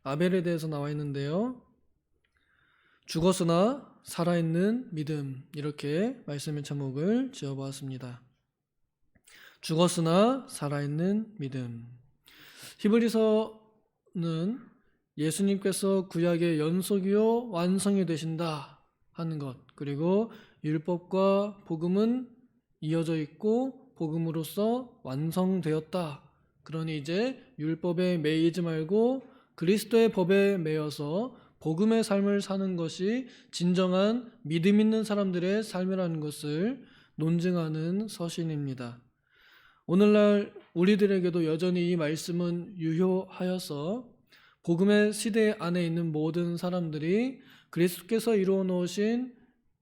아벨에 대해서 나와 있는데요. 죽었으나 살아있는 믿음, 이렇게 말씀의 제목을 지어보았습니다. 죽었으나 살아있는 믿음. 히브리서는 예수님께서 구약의 연속이요 완성이 되신다 하는 것, 그리고 율법과 복음은 이어져 있고 복음으로써 완성되었다. 그러니 이제 율법에 매이지 말고 그리스도의 법에 매여서 복음의 삶을 사는 것이 진정한 믿음 있는 사람들의 삶이라는 것을 논증하는 서신입니다. 오늘날 우리들에게도 여전히 이 말씀은 유효하여서 복음의 시대 안에 있는 모든 사람들이 그리스도께서 이루어 놓으신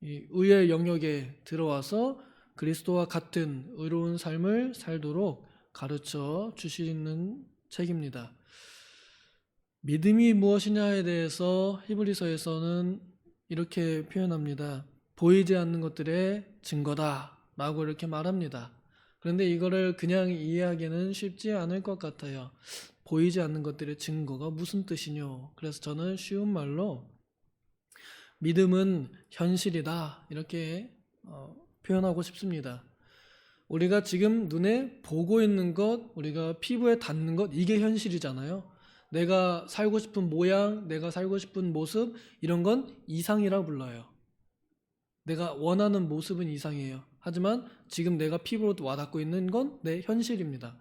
이 의의 영역에 들어와서 그리스도와 같은 의로운 삶을 살도록 가르쳐 주시는 책입니다. 믿음이 무엇이냐에 대해서 히브리서에서는 이렇게 표현합니다. 보이지 않는 것들의 증거다 라고 이렇게 말합니다. 그런데 이거를 그냥 이해하기는 쉽지 않을 것 같아요. 보이지 않는 것들의 증거가 무슨 뜻이뇨? 그래서 저는 쉬운 말로 믿음은 현실이다 이렇게 표현하고 싶습니다. 우리가 지금 눈에 보고 있는 것, 우리가 피부에 닿는 것, 이게 현실이잖아요. 내가 살고 싶은 모양, 내가 살고 싶은 모습, 이런 건 이상이라 불러요. 내가 원하는 모습은 이상이에요. 하지만 지금 내가 피부로 와닿고 있는 건 내 현실입니다.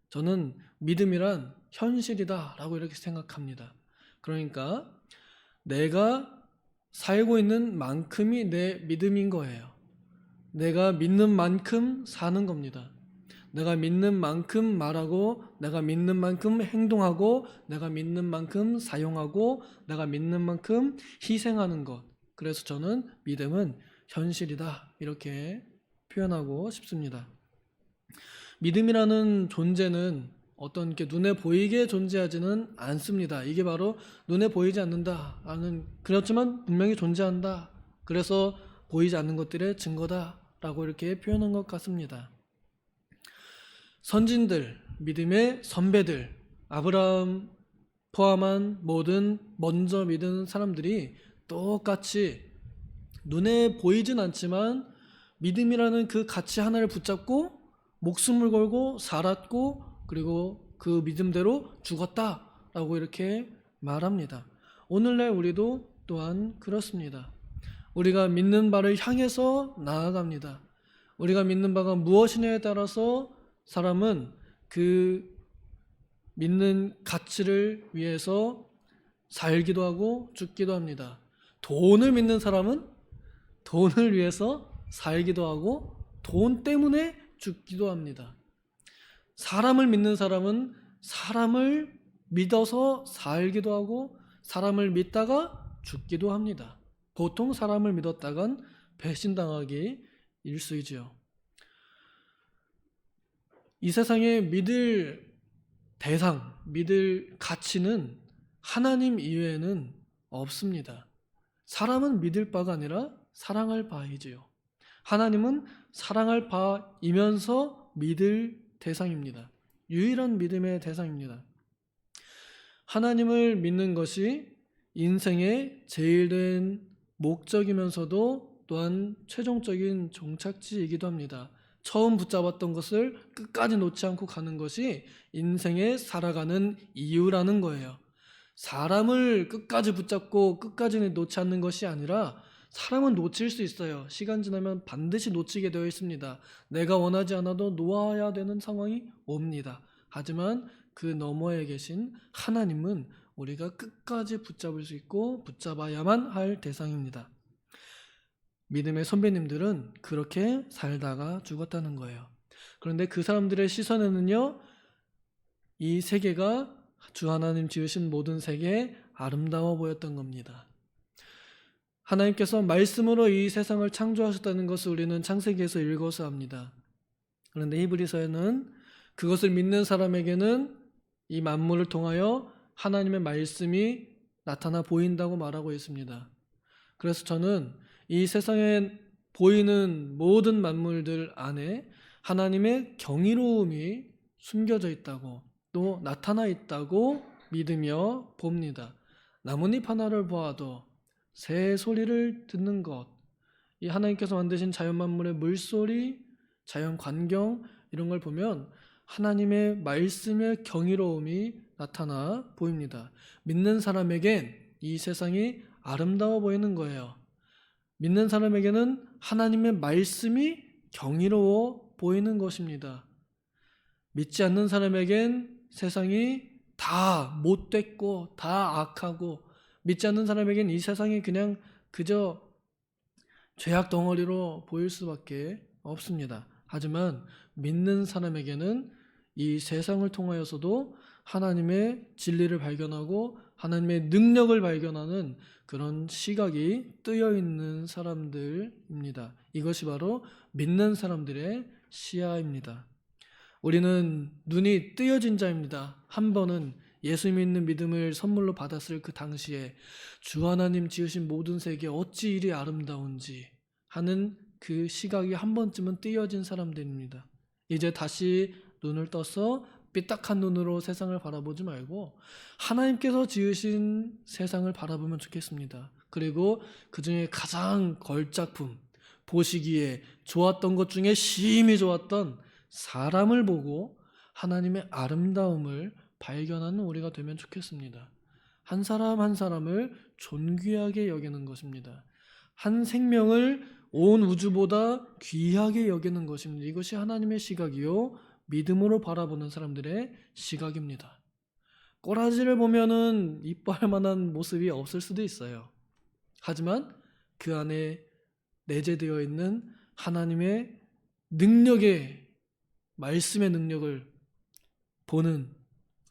저는 믿음이란 현실이다 라고 이렇게 생각합니다. 그러니까 내가 살고 있는 만큼이 내 믿음인 거예요. 내가 믿는 만큼 사는 겁니다. 내가 믿는 만큼 말하고, 내가 믿는 만큼 행동하고, 내가 믿는 만큼 사용하고, 내가 믿는 만큼 희생하는 것. 그래서 저는 믿음은 현실이다 이렇게 표현하고 싶습니다. 믿음이라는 존재는 어떤 게 눈에 보이게 존재하지는 않습니다. 이게 바로 눈에 보이지 않는다 라는, 그렇지만 분명히 존재한다, 그래서 보이지 않는 것들의 증거다 라고 이렇게 표현한 것 같습니다. 선진들, 믿음의 선배들, 아브라함 포함한 모든 먼저 믿은 사람들이 똑같이 눈에 보이진 않지만 믿음이라는 그 가치 하나를 붙잡고 목숨을 걸고 살았고, 그리고 그 믿음대로 죽었다라고 이렇게 말합니다. 오늘날 우리도 또한 그렇습니다. 우리가 믿는 바를 향해서 나아갑니다. 우리가 믿는 바가 무엇이냐에 따라서 사람은 그 믿는 가치를 위해서 살기도 하고 죽기도 합니다. 돈을 믿는 사람은 돈을 위해서 살기도 하고 돈 때문에 죽기도 합니다. 사람을 믿는 사람은 사람을 믿어서 살기도 하고 사람을 믿다가 죽기도 합니다. 보통 사람을 믿었다간 배신당하기 일쑤이지요. 이 세상에 믿을 대상, 믿을 가치는 하나님 이외에는 없습니다. 사람은 믿을 바가 아니라 사랑할 바이지요. 하나님은 사랑할 바이면서 믿을 대상입니다. 유일한 믿음의 대상입니다. 하나님을 믿는 것이 인생의 제일 된 목적이면서도 또한 최종적인 종착지이기도 합니다. 처음 붙잡았던 것을 끝까지 놓지 않고 가는 것이 인생에 살아가는 이유라는 거예요. 사람을 끝까지 붙잡고 끝까지 놓지 않는 것이 아니라, 사람은 놓칠 수 있어요. 시간 지나면 반드시 놓치게 되어 있습니다. 내가 원하지 않아도 놓아야 되는 상황이 옵니다. 하지만 그 너머에 계신 하나님은 우리가 끝까지 붙잡을 수 있고 붙잡아야만 할 대상입니다. 믿음의 선배님들은 그렇게 살다가 죽었다는 거예요. 그런데 그 사람들의 시선에는요, 이 세계가 주 하나님 지으신 모든 세계에 아름다워 보였던 겁니다. 하나님께서 말씀으로 이 세상을 창조하셨다는 것을 우리는 창세기에서 읽어서 압니다. 그런데 히브리서에는 그것을 믿는 사람에게는 이 만물을 통하여 하나님의 말씀이 나타나 보인다고 말하고 있습니다. 그래서 저는 이 세상에 보이는 모든 만물들 안에 하나님의 경이로움이 숨겨져 있다고, 또 나타나 있다고 믿으며 봅니다. 나뭇잎 하나를 보아도 새 소리를 듣는 것, 이 하나님께서 만드신 자연 만물의 물소리, 자연 광경 이런 걸 보면 하나님의 말씀의 경이로움이 나타나 보입니다. 믿는 사람에겐 이 세상이 아름다워 보이는 거예요. 믿는 사람에게는 하나님의 말씀이 경이로워 보이는 것입니다. 믿지 않는 사람에겐 세상이 다 못됐고 다 악하고, 믿지 않는 사람에겐 이 세상이 그냥 그저 죄악 덩어리로 보일 수밖에 없습니다. 하지만 믿는 사람에게는 이 세상을 통하여서도 하나님의 진리를 발견하고 하나님의 능력을 발견하는 그런 시각이 뜨여 있는 사람들입니다. 이것이 바로 믿는 사람들의 시야입니다. 우리는 눈이 뜨여진 자입니다. 한 번은 예수 믿는 믿음을 선물로 받았을 그 당시에 주 하나님 지으신 모든 세계 어찌 이리 아름다운지 하는 그 시각이 한 번쯤은 뜨여진 사람들입니다. 이제 다시 눈을 떠서 삐딱한 눈으로 세상을 바라보지 말고 하나님께서 지으신 세상을 바라보면 좋겠습니다. 그리고 그 중에 가장 걸작품, 보시기에 좋았던 것 중에 심히 좋았던 사람을 보고 하나님의 아름다움을 발견하는 우리가 되면 좋겠습니다. 한 사람 한 사람을 존귀하게 여기는 것입니다. 한 생명을 온 우주보다 귀하게 여기는 것입니다. 이것이 하나님의 시각이요 믿음으로 바라보는 사람들의 시각입니다. 꼬라지를 보면은 이뻐할 만한 모습이 없을 수도 있어요. 하지만 그 안에 내재되어 있는 하나님의 능력의, 말씀의 능력을 보는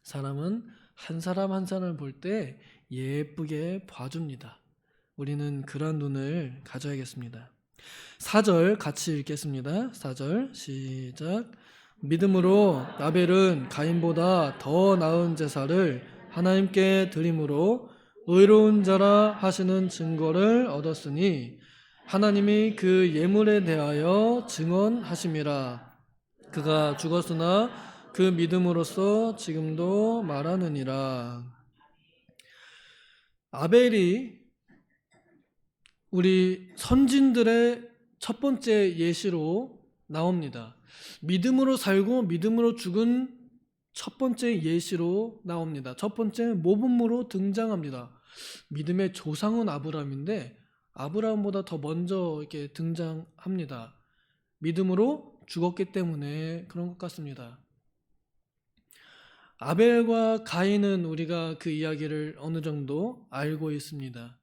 사람은 한 사람 한 사람을 볼 때 예쁘게 봐줍니다. 우리는 그런 눈을 가져야겠습니다. 4절 같이 읽겠습니다. 4절 시작. 믿음으로 아벨은 가인보다 더 나은 제사를 하나님께 드림으로 의로운 자라 하시는 증거를 얻었으니 하나님이 그 예물에 대하여 증언하심이라. 그가 죽었으나 그 믿음으로써 지금도 말하느니라. 아벨이 우리 선진들의 첫 번째 예시로 나옵니다. 믿음으로 살고 믿음으로 죽은 첫 번째 예시로 나옵니다. 첫 번째 모범으로 등장합니다. 믿음의 조상은 아브라함인데 아브라함보다 더 먼저 이렇게 등장합니다. 믿음으로 죽었기 때문에 그런 것 같습니다. 아벨과 가인은 우리가 그 이야기를 어느 정도 알고 있습니다.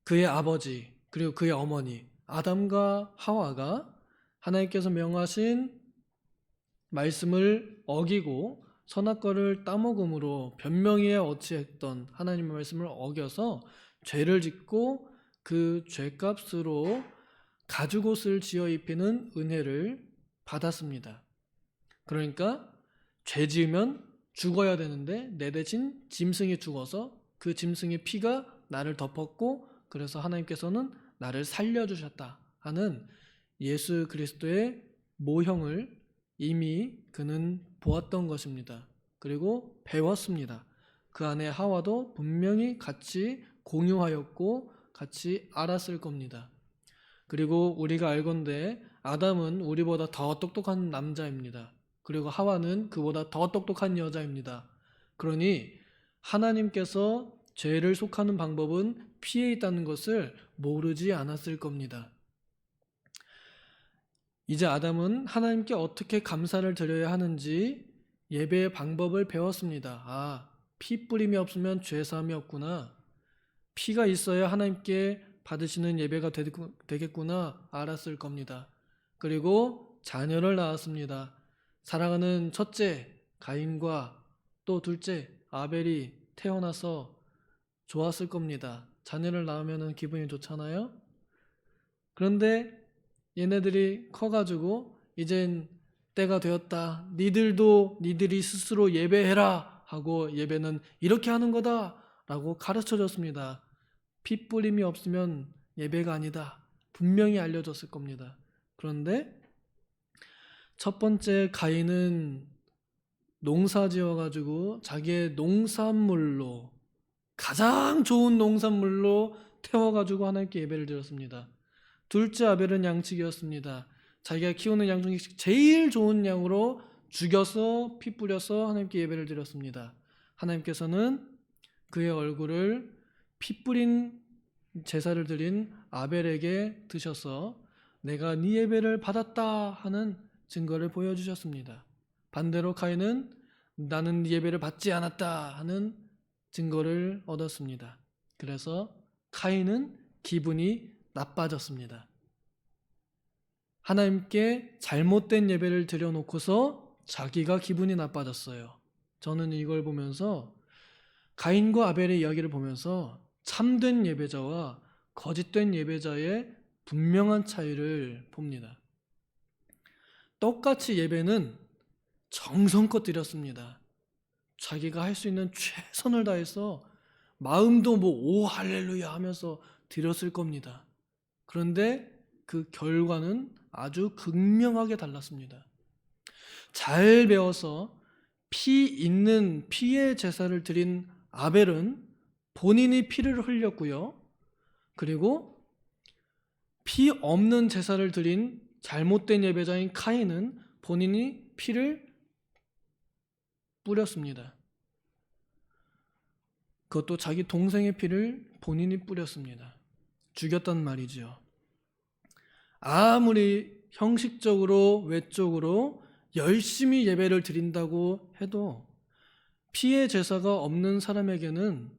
그의 아버지 그리고 그의 어머니 아담과 하와가 하나님께서 명하신 말씀을 어기고 선악과를 따먹음으로 변명이에 어찌했던 하나님의 말씀을 어겨서 죄를 짓고 그 죄값으로 가죽옷을 지어 입히는 은혜를 받았습니다. 그러니까 죄 지으면 죽어야 되는데 내 대신 짐승이 죽어서 그 짐승의 피가 나를 덮었고 그래서 하나님께서는 나를 살려주셨다 하는 예수 그리스도의 모형을 이미 그는 보았던 것입니다. 그리고 배웠습니다. 그 안에 하와도 분명히 같이 공유하였고 같이 알았을 겁니다. 그리고 우리가 알건대 아담은 우리보다 더 똑똑한 남자입니다. 그리고 하와는 그보다 더 똑똑한 여자입니다. 그러니 하나님께서 죄를 속하는 방법은 피해 있다는 것을 모르지 않았을 겁니다. 이제 아담은 하나님께 어떻게 감사를 드려야 하는지 예배의 방법을 배웠습니다. 피 뿌림이 없으면 죄사함이 없구나. 피가 있어야 하나님께 받으시는 예배가 되겠구나 알았을 겁니다. 그리고 자녀를 낳았습니다. 사랑하는 첫째 가인과 또 둘째 아벨이 태어나서 좋았을 겁니다. 자녀를 낳으면 기분이 좋잖아요. 그런데 얘네들이 커가지고 이젠 때가 되었다. 니들이 스스로 예배해라 하고 예배는 이렇게 하는 거다 라고 가르쳐줬습니다. 피 뿌림이 없으면 예배가 아니다. 분명히 알려줬을 겁니다. 그런데 첫 번째 가인은 농사 지어가지고 자기의 농산물로, 가장 좋은 농산물로 태워가지고 하나님께 예배를 드렸습니다. 둘째 아벨은 양치기였습니다. 자기가 키우는 양 중에 제일 좋은 양으로 죽여서 피 뿌려서 하나님께 예배를 드렸습니다. 하나님께서는 그의 얼굴을 피 뿌린 제사를 드린 아벨에게 드셔서 내가 네 예배를 받았다 하는 증거를 보여주셨습니다. 반대로 가인은 나는 네 예배를 받지 않았다 하는 증거를 얻었습니다. 그래서 가인은 기분이 나빠졌습니다. 하나님께 잘못된 예배를 드려놓고서 자기가 기분이 나빠졌어요. 저는 이걸 보면서 가인과 아벨의 이야기를 보면서 참된 예배자와 거짓된 예배자의 분명한 차이를 봅니다. 똑같이 예배는 정성껏 드렸습니다. 자기가 할 수 있는 최선을 다해서 마음도 오 할렐루야 하면서 드렸을 겁니다. 그런데 그 결과는 아주 극명하게 달랐습니다. 잘 배워서 피 있는 피의 제사를 드린 아벨은 본인이 피를 흘렸고요. 그리고 피 없는 제사를 드린 잘못된 예배자인 카인은 본인이 피를 뿌렸습니다. 그것도 자기 동생의 피를 본인이 뿌렸습니다. 죽였단 말이지요. 아무리 형식적으로 외적으로 열심히 예배를 드린다고 해도 피의 제사가 없는 사람에게는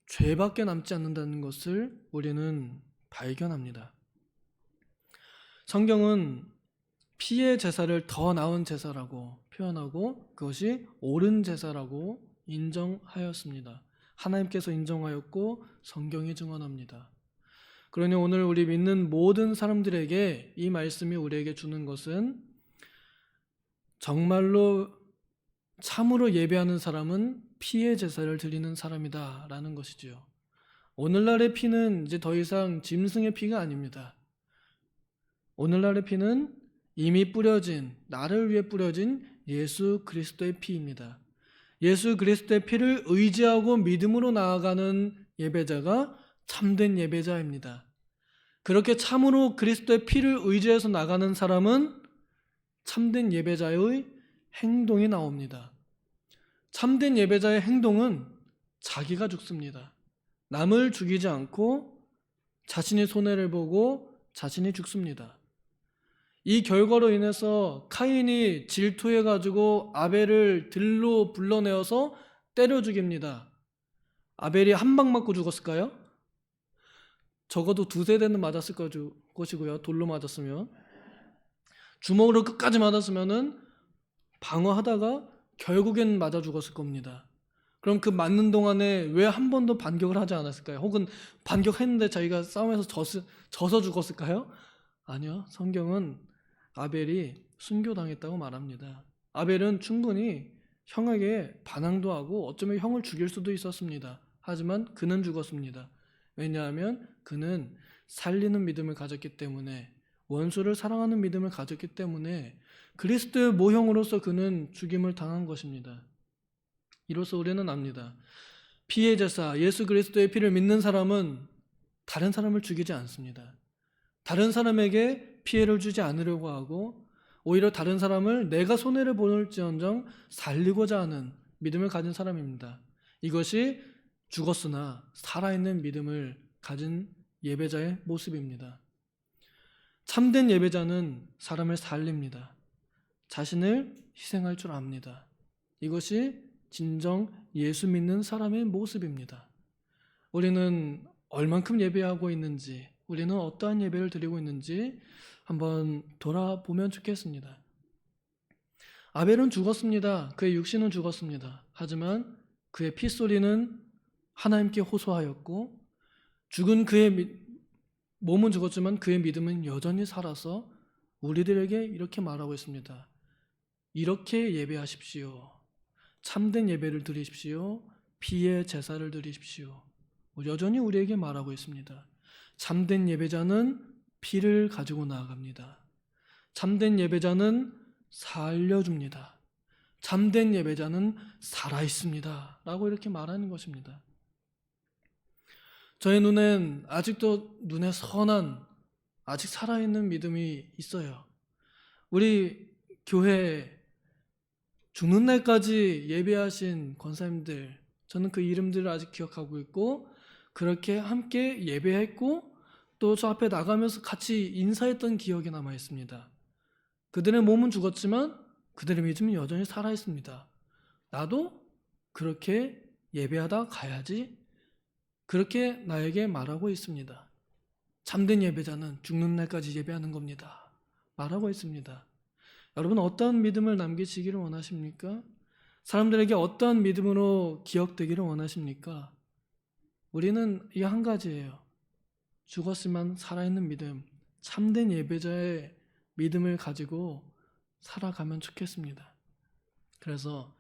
죄밖에 남지 않는다는 것을 우리는 발견합니다. 성경은 피의 제사를 더 나은 제사라고 표현하고 그것이 옳은 제사라고 인정하였습니다. 하나님께서 인정하였고 성경이 증언합니다. 그러니 오늘 우리 믿는 모든 사람들에게 이 말씀이 우리에게 주는 것은 정말로 참으로 예배하는 사람은 피의 제사를 드리는 사람이다 라는 것이지요. 오늘날의 피는 이제 더 이상 짐승의 피가 아닙니다. 오늘날의 피는 이미 뿌려진, 나를 위해 뿌려진 예수 그리스도의 피입니다. 예수 그리스도의 피를 의지하고 믿음으로 나아가는 예배자가 참된 예배자입니다. 그렇게 참으로 그리스도의 피를 의지해서 나가는 사람은 참된 예배자의 행동이 나옵니다. 참된 예배자의 행동은 자기가 죽습니다. 남을 죽이지 않고 자신의 손해를 보고 자신이 죽습니다. 이 결과로 인해서 카인이 질투해가지고 아벨을 들로 불러내어서 때려 죽입니다. 아벨이 한 방 맞고 죽었을까요? 적어도 두세 대는 맞았을 것이고요. 돌로 맞았으면. 주먹으로 끝까지 맞았으면은 방어하다가 결국엔 맞아 죽었을 겁니다. 그럼 그 맞는 동안에 왜 한 번도 반격을 하지 않았을까요? 혹은 반격했는데 자기가 싸움에서 져서 죽었을까요? 아니요. 성경은 아벨이 순교당했다고 말합니다. 아벨은 충분히 형에게 반항도 하고 어쩌면 형을 죽일 수도 있었습니다. 하지만 그는 죽었습니다. 왜냐하면 그는 살리는 믿음을 가졌기 때문에, 원수를 사랑하는 믿음을 가졌기 때문에 그리스도의 모형으로서 그는 죽임을 당한 것입니다. 이로써 우리는 압니다. 피의 제사, 예수 그리스도의 피를 믿는 사람은 다른 사람을 죽이지 않습니다. 다른 사람에게 피해를 주지 않으려고 하고 오히려 다른 사람을 내가 손해를 볼지언정 살리고자 하는 믿음을 가진 사람입니다. 이것이 죽었으나 살아있는 믿음을 가진 예배자의 모습입니다. 참된 예배자는 사람을 살립니다. 자신을 희생할 줄 압니다. 이것이 진정 예수 믿는 사람의 모습입니다. 우리는 얼만큼 예배하고 있는지, 우리는 어떠한 예배를 드리고 있는지 한번 돌아보면 좋겠습니다. 아벨은 죽었습니다. 그의 육신은 죽었습니다. 하지만 그의 핏소리는 하나님께 호소하였고, 죽은 그의 몸은 죽었지만 그의 믿음은 여전히 살아서 우리들에게 이렇게 말하고 있습니다. 이렇게 예배하십시오. 참된 예배를 드리십시오. 피의 제사를 드리십시오. 여전히 우리에게 말하고 있습니다. 참된 예배자는 피를 가지고 나아갑니다. 참된 예배자는 살려줍니다. 참된 예배자는 살아 있습니다. 라고 이렇게 말하는 것입니다. 저의 눈엔 아직도 눈에 선한 아직 살아있는 믿음이 있어요. 우리 교회 죽는 날까지 예배하신 권사님들, 저는 그 이름들을 아직 기억하고 있고 그렇게 함께 예배했고 또 저 앞에 나가면서 같이 인사했던 기억이 남아 있습니다. 그들의 몸은 죽었지만 그들의 믿음은 여전히 살아 있습니다. 나도 그렇게 예배하다 가야지, 그렇게 나에게 말하고 있습니다. 참된 예배자는 죽는 날까지 예배하는 겁니다. 말하고 있습니다. 여러분 어떤 믿음을 남기시기를 원하십니까? 사람들에게 어떤 믿음으로 기억되기를 원하십니까? 우리는 이 한 가지예요. 죽었지만 살아있는 믿음, 참된 예배자의 믿음을 가지고 살아가면 좋겠습니다. 그래서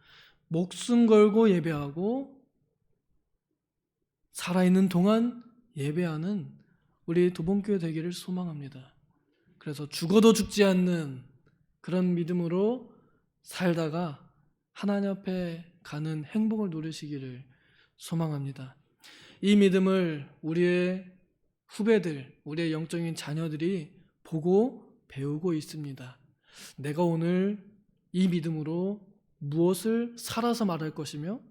목숨 걸고 예배하고 살아있는 동안 예배하는 우리 도봉교회 되기를 소망합니다. 그래서 죽어도 죽지 않는 그런 믿음으로 살다가 하나님 앞에 가는 행복을 누리시기를 소망합니다. 이 믿음을 우리의 후배들, 우리의 영적인 자녀들이 보고 배우고 있습니다. 내가 오늘 이 믿음으로 무엇을 살아서 말할 것이며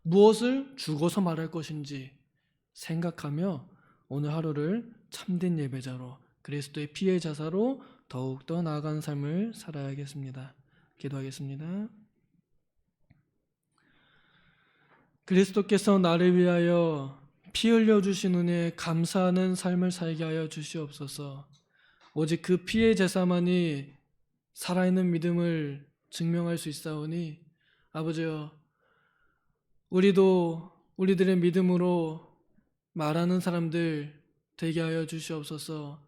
무엇을 죽어서 말할 것인지 생각하며 오늘 하루를 참된 예배자로 그리스도의 피의 자사로 더욱더 나아가는 삶을 살아야겠습니다. 기도하겠습니다. 그리스도께서 나를 위하여 피 흘려주신 은혜에 감사하는 삶을 살게 하여 주시옵소서. 오직 그 피의 제사만이 살아있는 믿음을 증명할 수 있사오니 아버지여, 우리도 우리들의 믿음으로 말하는 사람들 되게 하여 주시옵소서.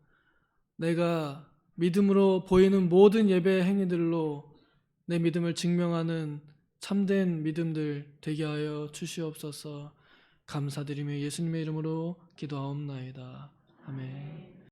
내가 믿음으로 보이는 모든 예배 행위들로 내 믿음을 증명하는 참된 믿음들 되게 하여 주시옵소서. 감사드리며 예수님의 이름으로 기도하옵나이다. 아멘.